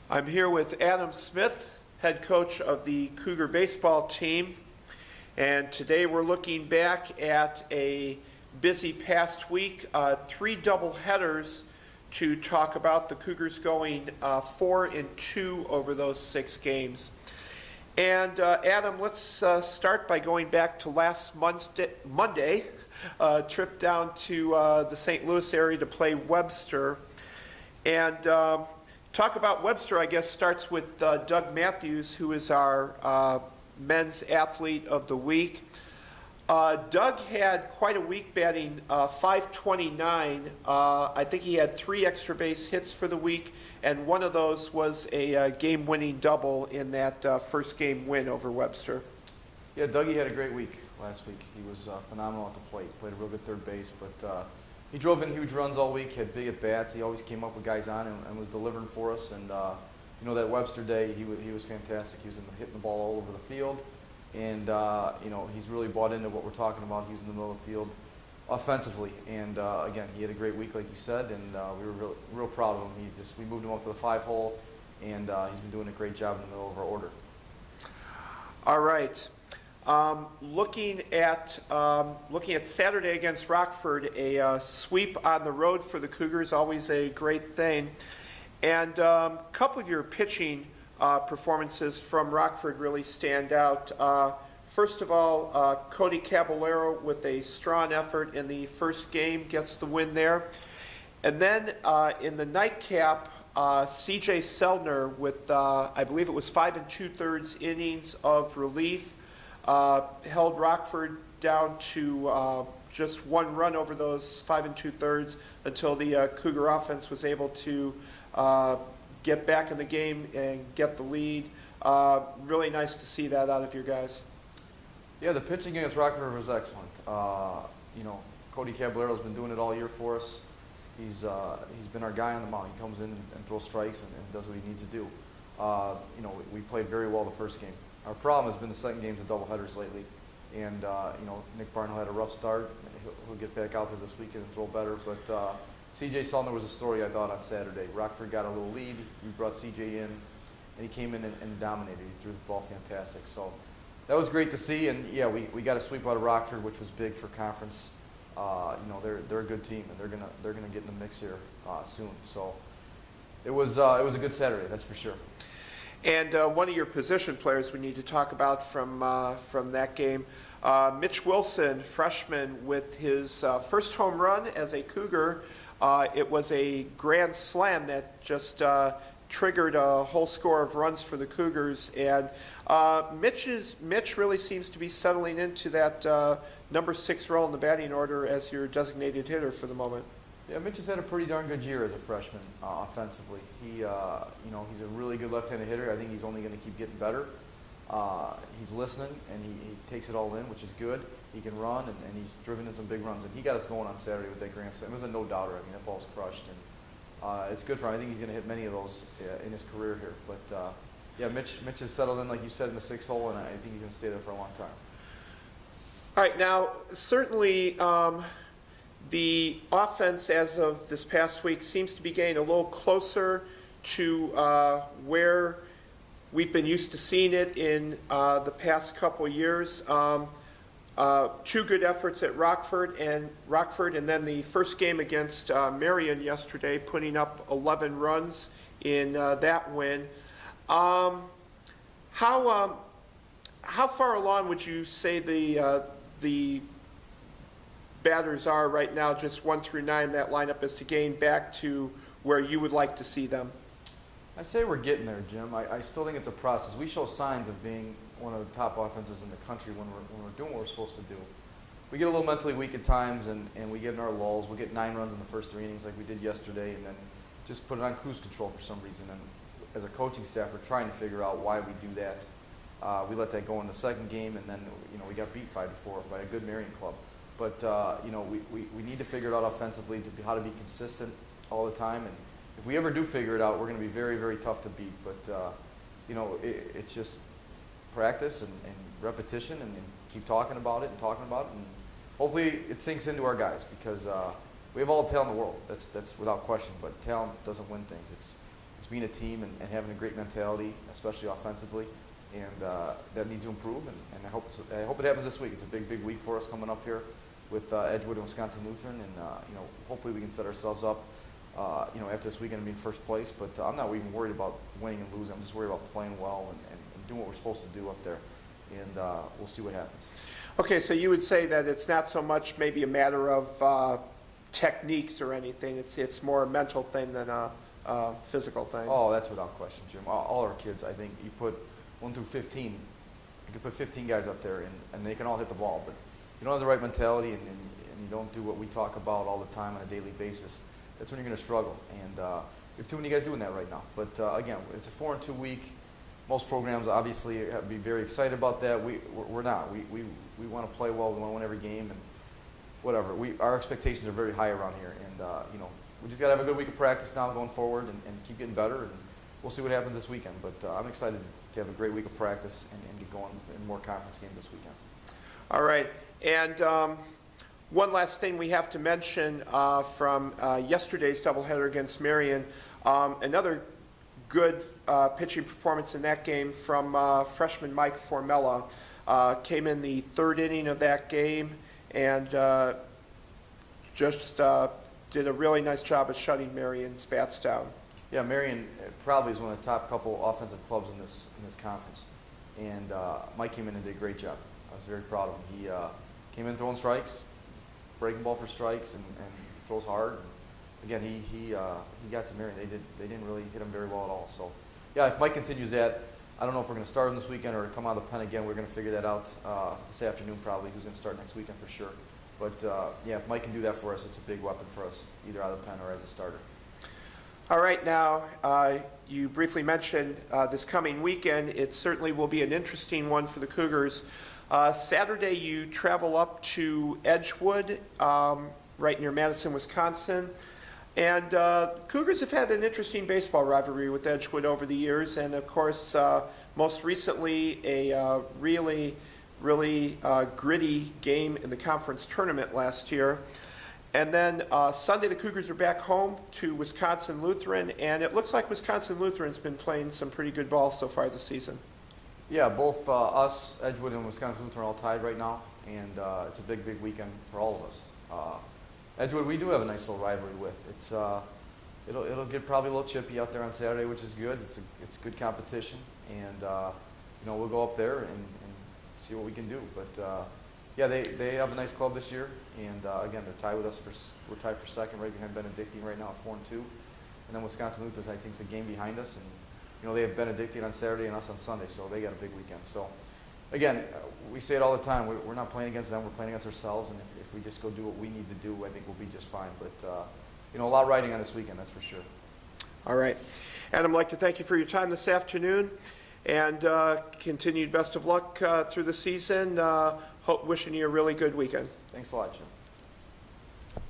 I'm here with Adam Smith, head coach of the Cougar baseball team, and today we're looking back at a busy past week, 3 doubleheaders to talk about the Cougars going 4-2 over those 6 games. And Adam, let's start by going back to last Monday, trip down to the St. Louis area to play Webster. And talk about Webster, I guess, starts with Doug Matthews, who is our men's athlete of the week. Doug had quite a week, batting .529. I think he had 3 extra base hits for the week, and one of those was a game-winning double in that first game win over Webster. Yeah, Dougie had a great week last week. He was phenomenal at the plate. Played a real good third base, but he drove in huge runs all week, had big at-bats. He always came up with guys on and was delivering for us. And, you know, that Webster day, he was fantastic. He was hitting the ball all over the field. And, you know, he's really bought into what we're talking about. He was in the middle of the field offensively. And, again, he had a great week, like you said, and we were real proud of him. We moved him up to the 5-hole, and he's been doing a great job in the middle of our order. All right. Looking at Saturday against Rockford, a sweep on the road for the Cougars, always a great thing. And a couple of your pitching performances from Rockford really stand out. First of all, Cody Caballero with a strong effort in the first game gets the win there. And then in the nightcap, C.J. Selner with, I believe it was 5 2/3 innings of relief, held Rockford down to just 1 run over those 5 2/3 until the Cougar offense was able to get back in the game and get the lead. Really nice to see that out of your guys. Yeah, the pitching against Rockford was excellent. You know, Cody Caballero's been doing it all year for us. He's been our guy on the mound. He comes in and throws strikes and does what he needs to do. You know, we played very well the first game. Our problem has been the second games of doubleheaders lately. And, you know, Nick Barnhill had a rough start. He'll get back out there this weekend and throw better. But C.J. Selner was a story, I thought, on Saturday. Rockford got a little lead. We brought C.J. in, and he came in and dominated. He threw the ball fantastic. So that was great to see. And, yeah, we got a sweep out of Rockford, which was big for conference. You know, they're a good team, and they're gonna get in the mix here soon. So it was a good Saturday, that's for sure. And one of your position players we need to talk about from that game, Mitch Wilson, freshman, with his first home run as a Cougar. It was a grand slam that just triggered a whole score of runs for the Cougars. And Mitch really seems to be settling into that number 6 role in the batting order as your designated hitter for the moment. Yeah, Mitch has had a pretty darn good year as a freshman offensively. He, you know, he's a really good left-handed hitter. I think he's only going to keep getting better. He's listening, and he takes it all in, which is good. He can run, and he's driven in some big runs. And he got us going on Saturday with that grand slam. It was a no-doubter. I mean, that ball's crushed, and it's good for him. I think he's going to hit many of those in his career here. But, yeah, Mitch has settled in, like you said, in the 6th hole, and I think he's going to stay there for a long time. All right, now, certainly the offense as of this past week seems to be getting a little closer to where we've been used to seeing it in the past couple of years. 2 good efforts at Rockford, and then the first game against Marian yesterday, putting up 11 runs in that win. How far along would you say the batters are right now, just 1 through 9, that lineup, is to gain back to where you would like to see them? I say we're getting there, Jim. I still think it's a process. We show signs of being one of the top offenses in the country when we're doing what we're supposed to do. We get a little mentally weak at times, and we get in our lulls. We'll get 9 runs in the first 3 innings like we did yesterday, and then just put it on cruise control for some reason. And as a coaching staff, we're trying to figure out why we do that. We let that go in the second game, and then, you know, we got beat 5-4 by a good Marian club. But, you know, we need to figure it out offensively how to be consistent all the time. And if we ever do figure it out, we're going to be very, very tough to beat. But, you know, it's just practice and repetition and keep talking about it. And hopefully it sinks into our guys, because we have all the talent in the world. That's without question. But talent doesn't win things. it's being a team and having a great mentality, especially offensively, and that needs to improve. And I hope it happens this week. It's a big week for us coming up here with Edgewood and Wisconsin Lutheran, and hopefully we can set ourselves up after this weekend being first place. But I'm not even worried about winning and losing. I'm just worried about playing well and doing what we're supposed to do up there, and we'll see what happens. Okay, so you would say that it's not so much maybe a matter of techniques or anything. It's more a mental thing than a physical thing. Oh, that's without question, Jim. All our kids, I think, you put 1 through 15, you could put 15 guys up there, and they can all hit the ball. But if you don't have the right mentality and you don't do what we talk about all the time on a daily basis, that's when you're going to struggle. And we have too many guys doing that right now. But again, it's a 4-2 week. Most programs obviously have to be very excited about that. We're not. We want to play well. We want to win every game and whatever. Our expectations are very high around here, and we just got to have a good week of practice now going forward and keep getting better. And we'll see what happens this weekend. But I'm excited to have a great week of practice and get going in more conference games this weekend. All right, and one last thing we have to mention from yesterday's doubleheader against Marian, another good pitching performance in that game from freshman Mike Formella. Came in the third inning of that game and just did a really nice job of shutting Marian's bats down. Yeah, Marian probably is one of the top couple offensive clubs in this conference, and Mike came in and did a great job. I was very proud of him. He came in throwing strikes, breaking ball for strikes, and throws hard. Again, he got to Marian. They didn't really hit him very well at all. So, yeah, if Mike continues that, I don't know if we're going to start him this weekend or come out of the pen again. We're going to figure that out this afternoon probably, who's going to start next weekend for sure. But, yeah, if Mike can do that for us, it's a big weapon for us, either out of the pen or as a starter. All right, now, you briefly mentioned this coming weekend. It certainly will be an interesting one for the Cougars. Saturday, you travel up to Edgewood, right near Madison, Wisconsin. And Cougars have had an interesting baseball rivalry with Edgewood over the years, and of course, most recently, a really gritty game in the conference tournament last year. And then Sunday, the Cougars are back home to Wisconsin Lutheran, and it looks like Wisconsin Lutheran's been playing some pretty good ball so far this season. Yeah, both us, Edgewood, and Wisconsin Lutheran are all tied right now, and it's a big weekend for all of us. Edgewood, we do have a nice little rivalry with. It's it'll get probably a little chippy out there on Saturday, which is good. It's good competition, and we'll go up there and see what we can do. But yeah, they have a nice club this year, and again, they're tied with us we're tied for second, right behind Benedictine right now at 4-2, and then Wisconsin Lutheran I think is a game behind us, and they have Benedictine on Saturday and us on Sunday, so they got a big weekend. So again, we say it all the time. We're not playing against them. We're playing against ourselves. And if we just go do what we need to do, I think we'll be just fine. But, a lot riding on this weekend, that's for sure. All right. Adam, I'd like to thank you for your time this afternoon. And continued best of luck through the season. Wishing you a really good weekend. Thanks a lot, Jim.